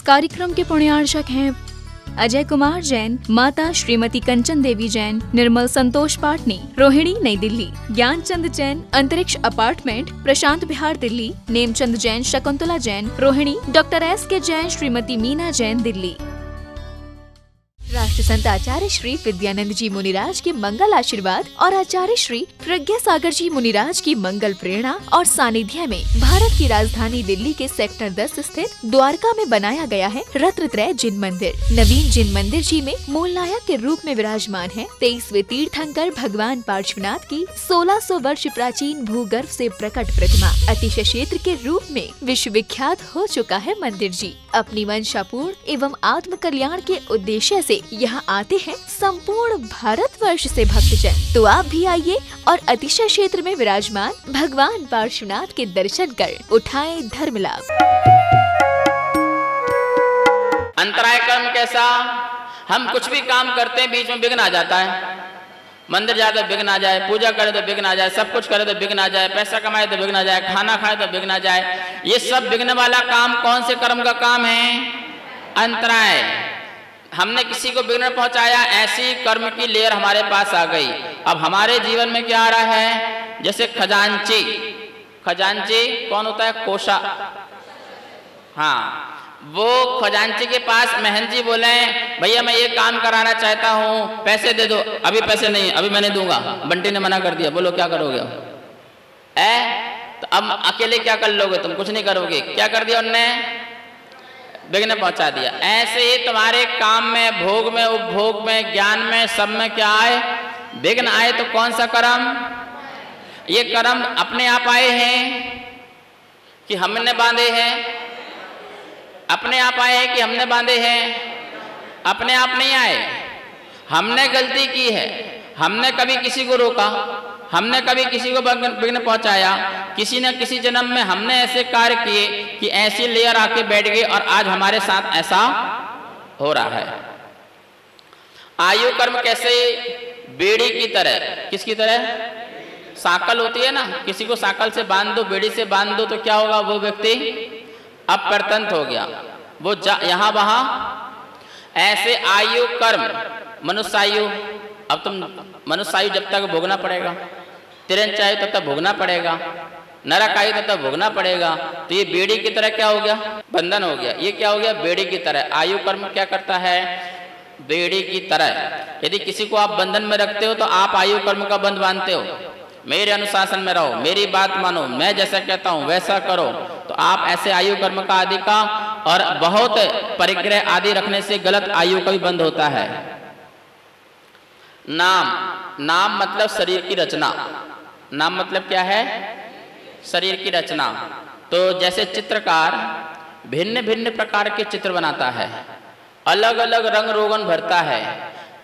कार्यक्रम के पुण्यार्चक हैं अजय कुमार जैन, माता श्रीमती कंचन देवी जैन, निर्मल संतोष पाटनी, रोहिणी नई दिल्ली, ज्ञानचंद जैन अंतरिक्ष अपार्टमेंट, प्रशांत बिहार दिल्ली, नेमचंद जैन, शकुंतला जैन, रोहिणी, डॉक्टर S.K. जैन, श्रीमती मीना जैन दिल्ली। राष्ट्र संत आचार्य श्री विद्यानंद जी मुनिराज के मंगल आशीर्वाद और आचार्य श्री प्रज्ञा सागर जी मुनिराज की मंगल प्रेरणा और सानिध्य में भारत की राजधानी दिल्ली के सेक्टर 10 स्थित द्वारका में बनाया गया है रत्नत्रय जिन मंदिर। नवीन जिन मंदिर जी में मूल नायक के रूप में विराजमान है 23वें तीर्थंकर भगवान पार्श्वनाथ की 1600 वर्ष प्राचीन भूगर्भ से प्रकट प्रतिमा। अतिशय क्षेत्र के रूप में विश्व विख्यात हो चुका है मंदिर जी। अपनी मंशापूर्ण एवं आत्म कल्याण के उद्देश्य से यहाँ आते हैं संपूर्ण भारतवर्ष से भक्तजन। तो आप भी आइए और अतिशय क्षेत्र में विराजमान भगवान पार्श्वनाथ के दर्शन कर उठाएं धर्म लाभ। अंतराय कर्म कैसा? हम कुछ भी काम करते हैं बीच में विघ्न आ जाता है। मंदिर जाए तो विघ्न आ जाए, पूजा करे तो विघ्न आ जाए, सब कुछ करे तो विघ्न आ जाए, पैसा कमाए तो विघ्न आ जाए, खाना खाए तो विघ्न आ जाए। ये सब विघ्न वाला काम कौन से कर्म का काम है? अंतराय। हमने किसी को विघ्न पहुंचाया, ऐसी कर्म की लेयर हमारे पास आ गई। अब हमारे जीवन में क्या आ रहा है? जैसे खजांची। खजांची कौन होता है? कोषा। हाँ, वो खजांची के पास महंत जी बोले भैया मैं ये काम कराना चाहता हूँ, पैसे दे दो। अभी पैसे नहीं, अभी मैं नहीं दूंगा। बंटी ने मना कर दिया। बोलो क्या करोगे? तो अब अकेले क्या कर लोगे? तुम कुछ नहीं करोगे। क्या कर दिया उनने? विघ्न पहुंचा दिया। ऐसे ही तुम्हारे काम में, भोग में, उपभोग में, ज्ञान में, सब में क्या आए? विघ्न आए। तो कौन सा कर्म? ये कर्म अपने आप आए हैं कि हमने बांधे हैं? अपने आप आए हैं कि हमने बांधे हैं? अपने आप नहीं आए। हमने गलती की है। हमने कभी किसी को रोका, हमने कभी किसी को विघ्न पहुंचाया। किसी न किसी जन्म में हमने ऐसे कार्य किए कि ऐसी लेयर आके बैठ गई और आज हमारे साथ ऐसा हो रहा है। आयु कर्म कैसे? बेड़ी की तरह। किसकी तरह? साकल होती है ना, किसी को साकल से बांध दो, बेड़ी से बांध दो तो क्या होगा? वो व्यक्ति अप्रतंत हो गया, वो यहाँ वहां। ऐसे आयु कर्म, मनुष्य आयु। अब तुम मनुष्य आयु जब तक भोगना पड़ेगा, तिरंच आयु तब तक भोगना पड़ेगा, नरक आयु तब तक भोगना पड़ेगा। तो ये बेड़ी की तरह क्या हो गया? बंधन हो गया। ये क्या हो गया? बेड़ी की तरह। आयु कर्म क्या करता है? बेड़ी की तरह। यदि किसी को आप बंधन में रखते हो तो आप आयु कर्म का बंध बांधते हो। मेरे अनुशासन में रहो, मेरी बात मानो, मैं जैसा कहता हूं वैसा करो। तो आप ऐसे आयु कर्म का आदि का और बहुत परिग्रह आदि रखने से गलत आयु का भी बंद होता है। नाम। नाम मतलब शरीर की रचना। नाम मतलब क्या है? शरीर की रचना। तो जैसे चित्रकार भिन्न भिन्न प्रकार के चित्र बनाता है, अलग अलग रंग रोगन भरता है,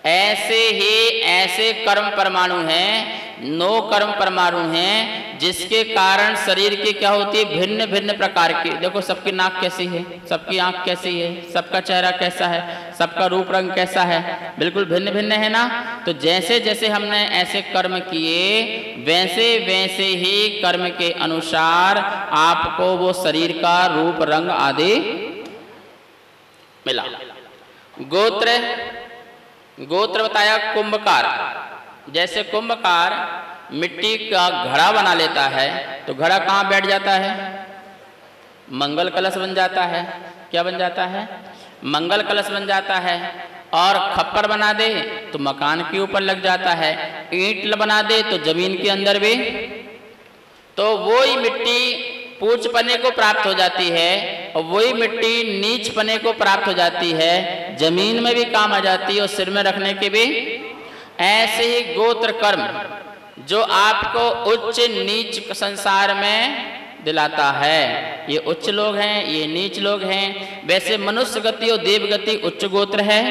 ऐसे ही ऐसे कर्म परमाणु हैं, 9 कर्म परमाणु हैं, जिसके कारण शरीर की क्या होती है? भिन्न भिन्न प्रकार की। देखो सबकी नाक कैसी है, सबकी आंख कैसी है, सबका चेहरा कैसा है, सबका रूप रंग कैसा है, बिल्कुल भिन्न भिन्न है ना। तो जैसे जैसे हमने ऐसे कर्म किए, वैसे वैसे ही कर्म के अनुसार आपको वो शरीर का रूप रंग आदि मिला। गोत्र। गोत्र बताया कुंभकार। जैसे कुंभकार मिट्टी का घड़ा बना लेता है तो घड़ा कहाँ बैठ जाता है? मंगल कलश बन जाता है। क्या बन जाता है? मंगल कलश बन जाता है। और खप्पर बना दे तो मकान के ऊपर लग जाता है, ईंट बना दे तो जमीन के अंदर भी। तो वही मिट्टी पूछ पने को प्राप्त हो जाती है और वही मिट्टी नीच पने को प्राप्त हो जाती है, जमीन में भी काम आ जाती है और सिर में रखने के भी। ऐसे ही गोत्र कर्म जो आपको उच्च नीच संसार में दिलाता है। ये उच्च लोग हैं, ये नीच लोग हैं। वैसे मनुष्य गति और देव गति उच्च गोत्र है,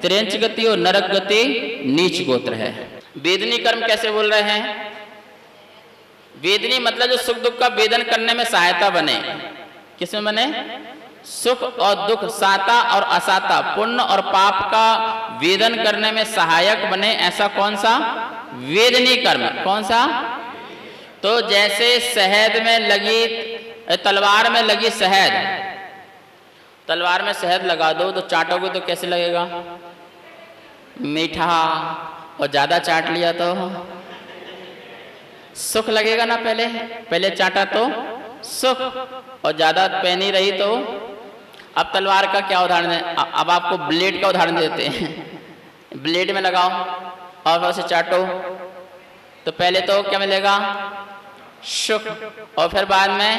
त्रिंच गति और नरक गति नीच गोत्र है। वेदनी कर्म कैसे बोल रहे हैं? वेदनी मतलब जो सुख दुख का वेदन करने में सहायता बने। किसमें बने? सुख और दुख, साता और असाता, पुण्य और पाप का वेदन करने में सहायक बने। ऐसा कौन सा? वेदनी कर्म। कौन सा? तो जैसे शहद में लगी, तलवार में लगी शहद तलवार में शहद लगा दो तो चाटोगे तो कैसे लगेगा? मीठा। और ज़्यादा चाट लिया तो सुख लगेगा ना। पहले चाटा तो सुख, और ज़्यादा पहनी रही तो। अब तलवार का क्या उदाहरण है? अब आपको ब्लेड का उदाहरण देते हैं। ब्लेड में लगाओ और उसे चाटो तो पहले तो क्या मिलेगा? सुख, और फिर बाद में।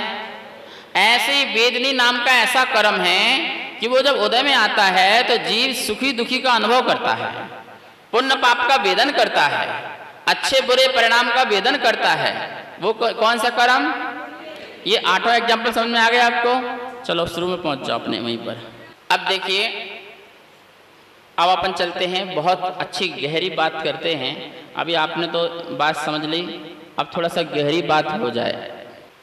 ऐसे ही वेदनी नाम का ऐसा कर्म है कि वो जब उदय में आता है तो जीव सुखी दुखी का अनुभव करता है, पुण्य पाप का वेदन करता है, अच्छे बुरे परिणाम का वेदन करता है। वो कौन सा कर्म? ये 8वां एग्जाम्पल समझ में आ गया आपको? चलो शुरू में पहुंच जाओ अपने वहीं पर। अब देखिए, अब अपन चलते हैं, बहुत अच्छी गहरी बात करते हैं। अभी आपने तो बात समझ ली, अब थोड़ा सा गहरी बात हो जाए।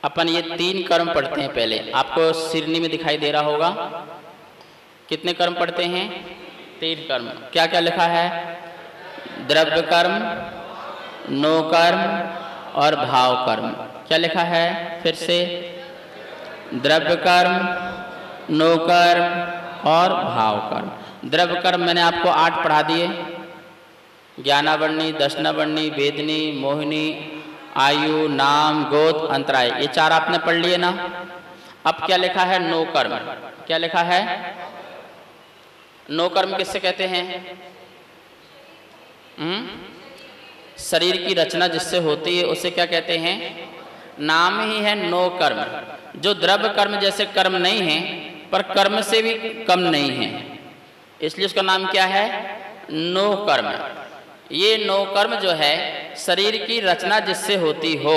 अपन ये 3 कर्म पढ़ते हैं। पहले आपको सिरनी में दिखाई दे रहा होगा कितने कर्म पढ़ते हैं? 3 कर्म। क्या क्या लिखा है? द्रव्य कर्म, नो कर्म और भाव कर्म। क्या लिखा है? फिर से, द्रव्य कर्म, नो कर्म और भाव कर्म। द्रव्य कर्म मैंने आपको 8 पढ़ा दिए। ज्ञानावर्णी, दशनावर्णी, वेदनी, मोहिनी, आयु, नाम, गोत, अंतराय, ये 4 आपने पढ़ लिए ना। अब क्या लिखा है? नो कर्म। क्या लिखा है? नो कर्म किससे कहते हैं? शरीर की रचना जिससे होती है उसे क्या कहते हैं? नाम ही है नो कर्म। जो द्रव्य कर्म जैसे कर्म नहीं है पर कर्म से भी कम नहीं है, इसलिए उसका नाम क्या है? नो कर्म। ये नो कर्म जो है शरीर की रचना जिससे होती हो,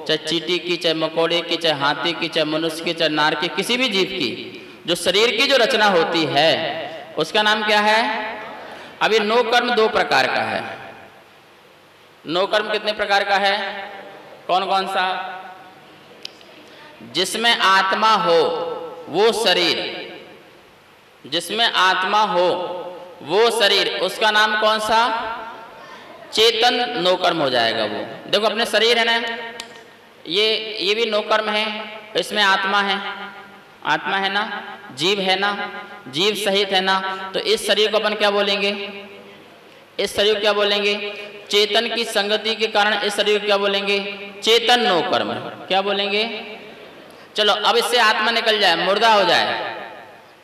चाहे चींटी की, चाहे मकोड़े की, चाहे हाथी की, चाहे मनुष्य की, चाहे नार की, किसी भी जीव की जो शरीर की जो रचना होती है उसका नाम क्या है? अभी नो कर्म 2 प्रकार का है। नो कर्म कितने प्रकार का है? कौन कौन सा? जिसमें आत्मा हो वो शरीर, जिसमें आत्मा हो वो शरीर, उसका नाम कौन सा? चेतन नो कर्म हो जाएगा वो। देखो अपने शरीर है ना, ये भी नो कर्म है, इसमें आत्मा है, आत्मा है ना, जीव है ना, जीव सहित है ना, तो इस शरीर को अपन क्या बोलेंगे? इस शरीर को क्या बोलेंगे? चेतन की संगति के कारण इस शरीर को क्या बोलेंगे? चेतन नो कर्म। क्या बोलेंगे? चलो अब इससे आत्मा निकल जाए, मुर्दा हो जाए,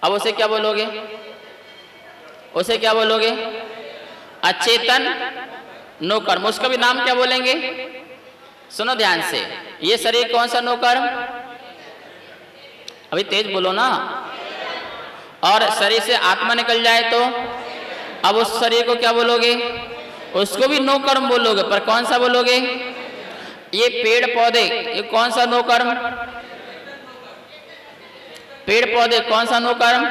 अब उसे क्या बोलोगे? उसे क्या बोलोगे? अचेतन नो कर्म। उसका भी नाम क्या बोलेंगे? सुनो ध्यान से, ये शरीर कौन सा नो कर्म? अभी तेज बोलो ना। और शरीर से आत्मा निकल जाए तो अब उस शरीर को क्या बोलोगे? उसको भी नो कर्म बोलोगे, पर कौन सा बोलोगे? ये पेड़ पौधे, ये कौन सा नो कर्म? पेड़ पौधे कौन सा नो कर्म?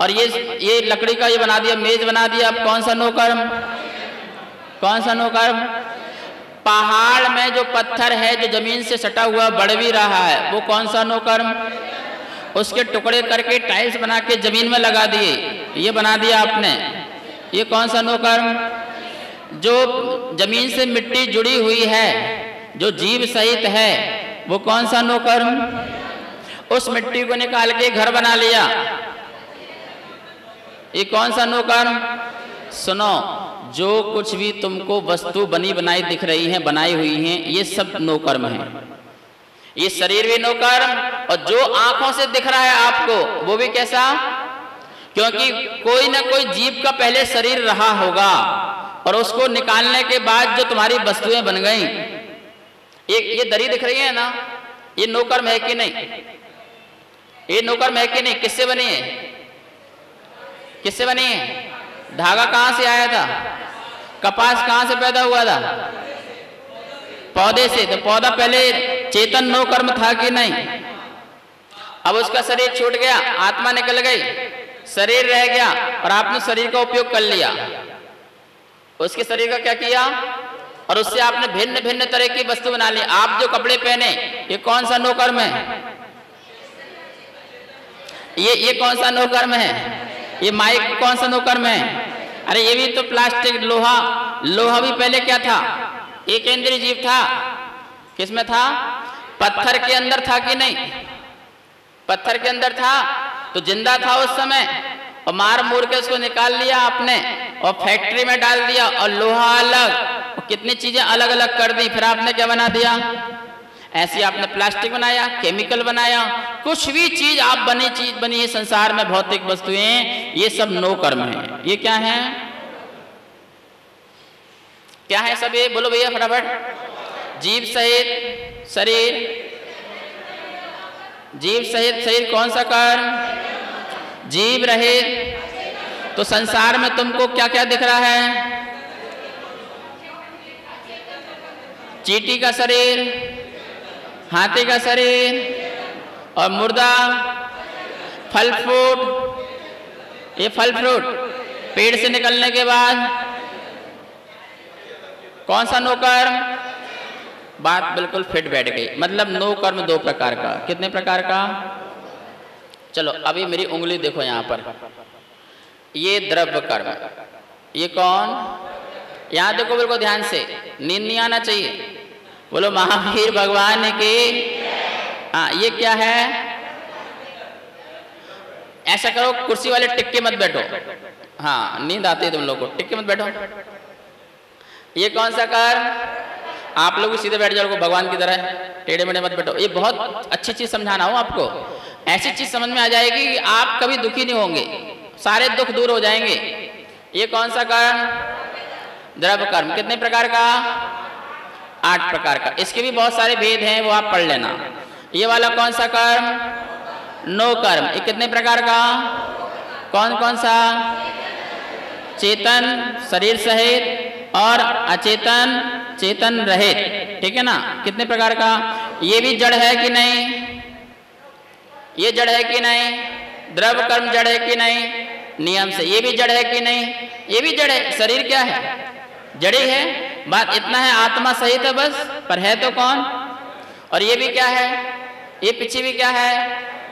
और ये लकड़ी का ये बना दिया, मेज बना दिया, अब कौन सा नो कर्म? कौन सा नो कर्म? पहाड़ में जो पत्थर है जो जमीन से सटा हुआ बढ़ भी रहा है, वो कौन सा नो कर्म? उसके टुकड़े करके टाइल्स बना के जमीन में लगा दिए, ये बना दिया आपने, ये कौन सा नो कर्म? जो जमीन से मिट्टी जुड़ी हुई है, जो जीव सहित है, वो कौन सा नो कर्म? उस मिट्टी को निकाल के घर बना लिया, ये कौन सा नो कर्म? सुनो, जो कुछ भी तुमको वस्तु बनी बनाई दिख रही है, बनाई हुई है, ये सब नो कर्म है। ये शरीर भी नो कर्म, और जो आंखों से दिख रहा है आपको वो भी कैसा? क्योंकि कोई ना कोई जीव का पहले शरीर रहा होगा और उसको निकालने के बाद जो तुम्हारी वस्तुएं बन गई। ये दरी दिख रही है ना, ये नो कर्म है कि नहीं? ये नो कर्म है कि नहीं? किससे बनी है? किससे बनी है? धागा कहां से आया था? कपास कहां से पैदा हुआ था? पौधे से। तो पौधा पहले चेतन नो कर्म था कि नहीं? अब उसका शरीर छूट गया, आत्मा निकल गई, शरीर रह गया और आपने शरीर का उपयोग कर लिया। उसके शरीर का क्या किया? और उससे आपने भिन्न भिन्न तरह की वस्तु बना ली। आप जो कपड़े पहने, ये कौन सा नो कर्म है? ये कौन सा नो कर्म है? ये माइक कौन सा नो कर्म है? अरे ये भी तो प्लास्टिक, लोहा भी पहले क्या था? एक इंद्रिय जीव था। किसमें था? पत्थर के अंदर था कि नहीं? पत्थर के अंदर था। तो जिंदा था उस समय, और मार मूर के उसको निकाल लिया आपने और फैक्ट्री में डाल दिया, और लोहा अलग और कितनी चीजें अलग अलग कर दी, फिर आपने क्या बना दिया? ऐसी आपने प्लास्टिक बनाया, केमिकल बनाया, कुछ भी चीज आप बनी है संसार में, भौतिक वस्तुएं, ये सब नो कर्म है। ये क्या है? क्या है सब ये? बोलो भैया फटाफट। जीव सहित शरीर, जीव सहित शरीर कौन सा कर्म? जीव रहित। तो संसार में तुमको क्या क्या दिख रहा है? चींटी का शरीर, हाथी का शरीर और मुर्दा, फल फ्रूट। ये फल फ्रूट पेड़ से निकलने के बाद कौन सा नो कर्म? बात बिल्कुल फिट बैठ गई। मतलब नो कर्म दो प्रकार का। कितने प्रकार का? चलो अभी मेरी उंगली देखो यहां पर, ये द्रव्य कर्म। ये कौन? यहां देखो बिल्कुल ध्यान से, नींद नहीं आना चाहिए। बोलो महावीर भगवान की। हाँ, ये क्या है? ऐसा करो, कुर्सी वाले टिक्के मत बैठो। हाँ, नींद आती है तुम लोग को, टिक्के मत बैठो। ये कौन सा कर्म? आप लोग सीधे बैठ जाओ भगवान की तरह, टेढ़े मेढ़े मत बैठो। ये बहुत अच्छी चीज समझाना हो आपको, ऐसी चीज समझ में आ जाएगी कि आप कभी दुखी नहीं होंगे, सारे दुख दूर हो जाएंगे। ये कौन सा कर्म? द्रव्य कर्म। कितने प्रकार का? 8 प्रकार का। इसके भी बहुत सारे भेद हैं, वो आप पढ़ लेना। ये वाला कौन सा कर्म? नो कर्म। ये कितने प्रकार का? कौन कौन सा? चेतन शरीर सहित और अचेतन चेतन रहित। ठीक है ना? कितने प्रकार का? ये भी जड़ है कि नहीं? ये जड़ है कि नहीं? द्रव्य कर्म जड़ है कि नहीं? नियम से। ये भी जड़ है कि नहीं? ये भी जड़ है। शरीर क्या है? जड़ी है। बात इतना है, आत्मा सहित है बस, पर है तो कौन? और ये भी क्या है? ये पीछे भी क्या है?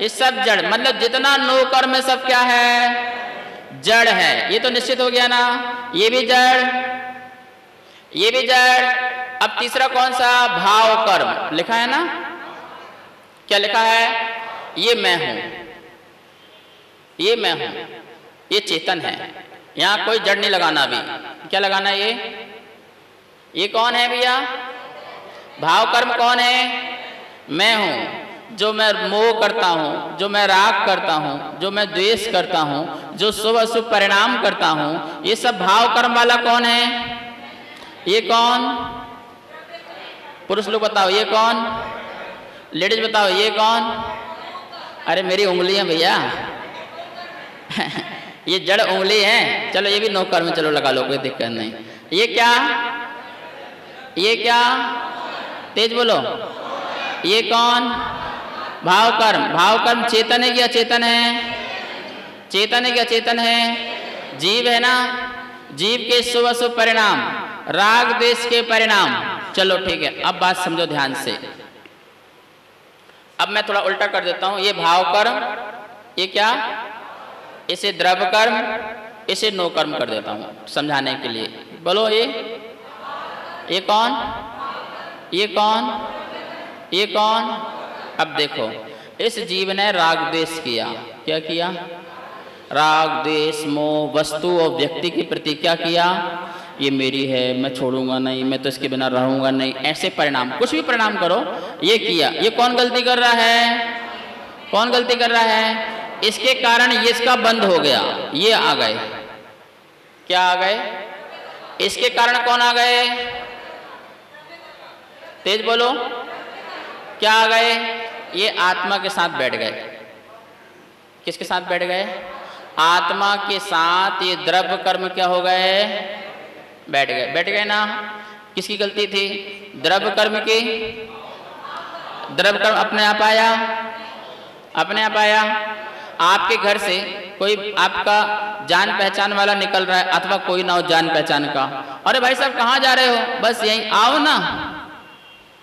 ये सब जड़। मतलब जितना नो कर्म में सब क्या है? जड़ है। ये तो निश्चित हो गया ना? ये भी जड़, ये भी जड़। अब तीसरा कौन सा? भाव कर्म। लिखा है ना? क्या लिखा है? ये मैं हूं, ये मैं हूं, ये चेतन है। यहां कोई जड़ नहीं लगाना। अभी क्या लगाना है? ये कौन है भैया? भाव कर्म कौन है? मैं हूं। जो मैं मोह करता हूं, जो मैं राग करता हूं, जो मैं द्वेष करता हूं, जो शुभ अशुभ परिणाम करता हूं, ये सब भाव कर्म वाला कौन है? ये कौन? पुरुष लोग बताओ, ये कौन? लेडीज बताओ, ये कौन? अरे मेरी उंगलियां भैया ये जड़ उंगली है। चलो ये भी नो कर्म, चलो लगा लो, कोई दिक्कत नहीं। ये क्या? ये क्या? तेज बोलो। ये कौन? भाव कर्म। भाव कर्म चेतन है कि अचेतन है? चेतन है कि अचेतन है? जीव है ना? जीव के शुभ अशुभ परिणाम, राग द्वेष के परिणाम। चलो ठीक है, अब बात समझो ध्यान से। अब मैं थोड़ा उल्टा कर देता हूं। ये भाव कर्म, ये क्या? इसे द्रव्य कर्म, इसे नो कर्म कर देता हूं समझाने के लिए। बोलो ये कौन? ये कौन? ये कौन? अब देखो, इस जीव ने राग द्वेष किया। क्या किया? राग द्वेष मोह वस्तु और व्यक्ति के प्रति क्या किया? ये मेरी है, मैं छोड़ूंगा नहीं, मैं तो इसके बिना रहूंगा नहीं, ऐसे परिणाम, कुछ भी परिणाम करो, ये किया। ये कौन गलती कर रहा है? कौन गलती कर रहा है? इसके कारण ये इसका बंद हो गया, ये आ गए। क्या आ गए? इसके कारण कौन आ गए? तेज बोलो। क्या आ गए? ये आत्मा के साथ बैठ गए। किसके साथ बैठ गए? आत्मा के साथ ये द्रव्य कर्म क्या हो गए? बैठ गए। बैठ गए ना? किसकी गलती थी? द्रव्य कर्म की। द्रव्य कर्म अपने आप आया, अपने आप आया। आपके घर से कोई आपका जान पहचान वाला निकल रहा है, अथवा कोई ना हो जान पहचान का, अरे भाई साहब कहाँ जा रहे हो? बस यहीं आओ ना।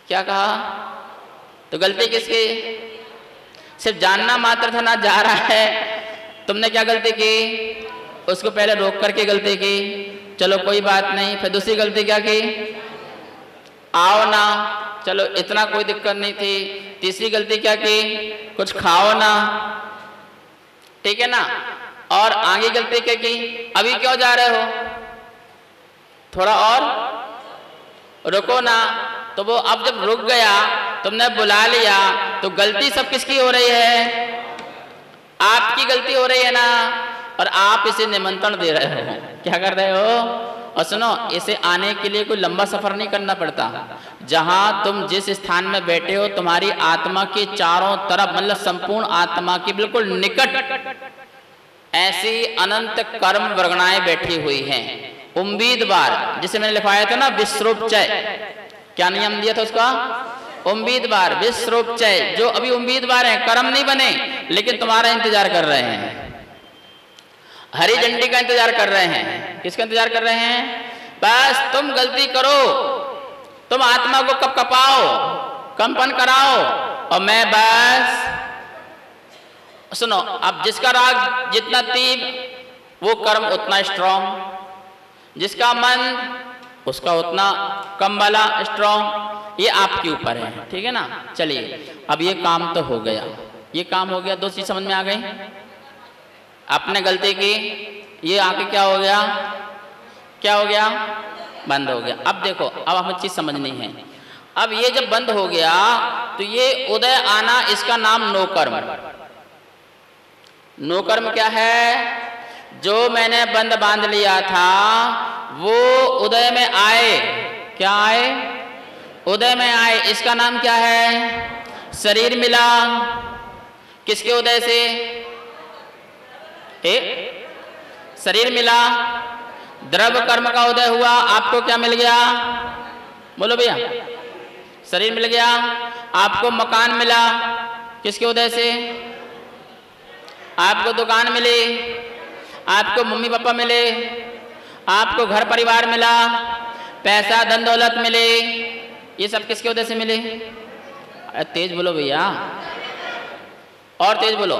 क्या कहा? तो गलती किसकी? सिर्फ जानना मात्र था ना, जा रहा है। तुमने क्या गलती की? उसको पहले रोक करके गलती की। चलो कोई बात नहीं। फिर दूसरी गलती क्या की? आओ ना। चलो इतना कोई दिक्कत नहीं थी। तीसरी गलती क्या की? कुछ खाओ ना। ठीक है ना। और आगे गलती क्या की, अभी क्यों जा रहे हो, थोड़ा और रुको ना। तो वो अब जब रुक गया, तुमने बुला लिया, तो गलती सब किसकी हो रही है, आपकी गलती हो रही है ना। और आप इसे निमंत्रण दे रहे हो, क्या कर रहे हो। और सुनो, इसे आने के लिए कोई लंबा सफर नहीं करना पड़ता। जहां तुम जिस स्थान में बैठे हो, तुम्हारी आत्मा के चारों तरफ, मतलब संपूर्ण आत्मा के बिल्कुल निकट ऐसी अनंत कर्म वर्गणाएं बैठी हुई हैं। उम्मीदवार, जिसे मैंने लिखाया था ना विश्रोपचय, क्या नियम दिया था उसका, उम्मीदवार विश्रोपचय, जो अभी उम्मीदवार हैं, कर्म नहीं बने लेकिन तुम्हारा इंतजार कर रहे हैं, हरी झंडी का इंतजार कर रहे हैं। किसका इंतजार कर रहे हैं, बस तुम गलती करो, तुम आत्मा को कपकपाओ, कंपन कराओ, और मैं बस सुनो। अब जिसका राग जितना तीव्र, वो कर्म उतना स्ट्रॉन्ग, जिसका मन उसका उतना कम वाला स्ट्रॉन्ग, ये आपके ऊपर है, ठीक है ना। चलिए, अब ये काम तो हो गया, ये काम हो गया, दो चीज समझ में आ गई। आपने गलती की, ये आके क्या हो गया, क्या हो गया, बंद हो गया। अब देखो, अब हमें चीज समझनी है। अब ये जब बंद हो गया, तो ये उदय आना, इसका नाम नो कर्म। नो कर्म क्या है, जो मैंने बंद बांध लिया था वो उदय में आए, क्या आए, उदय में आए। इसका नाम क्या है, शरीर मिला। किसके उदय से, शरीर मिला, द्रव्य कर्म का उदय हुआ। आपको क्या मिल गया, बोलो भैया, शरीर मिल गया। आपको मकान मिला, किसके उदय से, आपको दुकान मिली, आपको मम्मी पापा मिले, आपको घर परिवार मिला, पैसा धन दौलत मिले, ये सब किसके वजह से मिले। अरे तेज बोलो भैया, और तेज बोलो।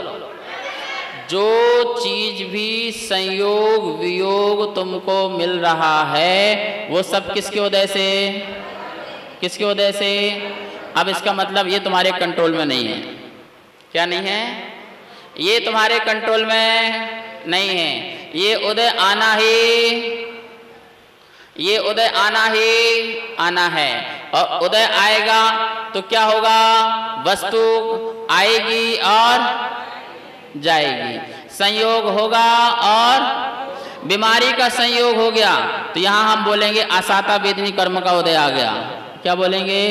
जो चीज भी संयोग वियोग तुमको मिल रहा है, वो सब किसके वजह से, किसके वजह से। अब इसका मतलब ये तुम्हारे कंट्रोल में नहीं है। क्या नहीं है, ये तुम्हारे कंट्रोल में नहीं है। ये उदय आना ही, ये उदय आना ही आना है। और उदय आएगा तो क्या होगा, वस्तु आएगी और जाएगी, संयोग होगा और बीमारी का संयोग हो गया तो यहां हम बोलेंगे आसाता वेदनी कर्म का उदय आ गया। क्या बोलेंगे,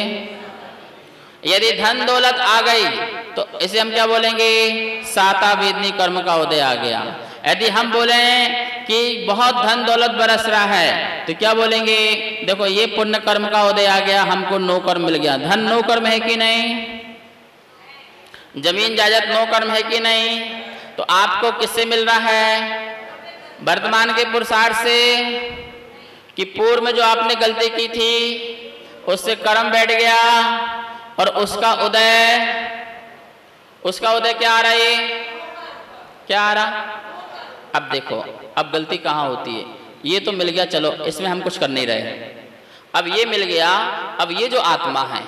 यदि धन दौलत आ गई तो इसे हम क्या बोलेंगे, साता वेदनी कर्म का उदय आ गया। यदि हम बोलें कि बहुत धन दौलत बरस रहा है तो क्या बोलेंगे, देखो ये पुण्य कर्म का उदय आ गया, हमको नो कर्म मिल गया। धन नो कर्म है कि नहीं, जमीन जायदाद नो कर्म है कि नहीं। तो आपको किससे मिल रहा है, वर्तमान के पुरुषार्थ से, कि पूर्व में जो आपने गलती की थी उससे कर्म बैठ गया और उसका उदय क्या आ रहा है, क्या आ रहा। अब देखो, अब गलती कहाँ होती है, ये तो मिल गया, चलो इसमें हम कुछ कर नहीं रहे। अब ये मिल गया, अब ये जो आत्मा है,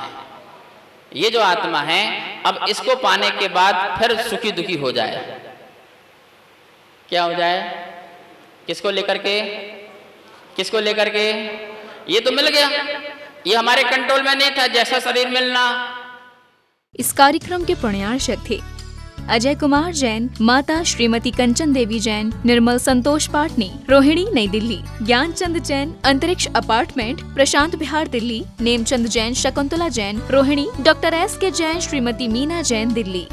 ये जो आत्मा है, अब इसको पाने के बाद फिर सुखी दुखी हो जाए, क्या हो जाए, किसको लेकर के, किसको लेकर के। ये तो मिल गया, ये हमारे कंट्रोल में नहीं था, जैसा शरीर मिलना। इस कार्यक्रम के प्रणयार्शक थे अजय कुमार जैन, माता श्रीमती कंचन देवी जैन, निर्मल संतोष पाटनी, रोहिणी नई दिल्ली, ज्ञानचंद जैन, अंतरिक्ष अपार्टमेंट, प्रशांत विहार दिल्ली, नेमचंद जैन, शकुंतला जैन, रोहिणी, डॉक्टर एस के जैन, श्रीमती मीना जैन दिल्ली।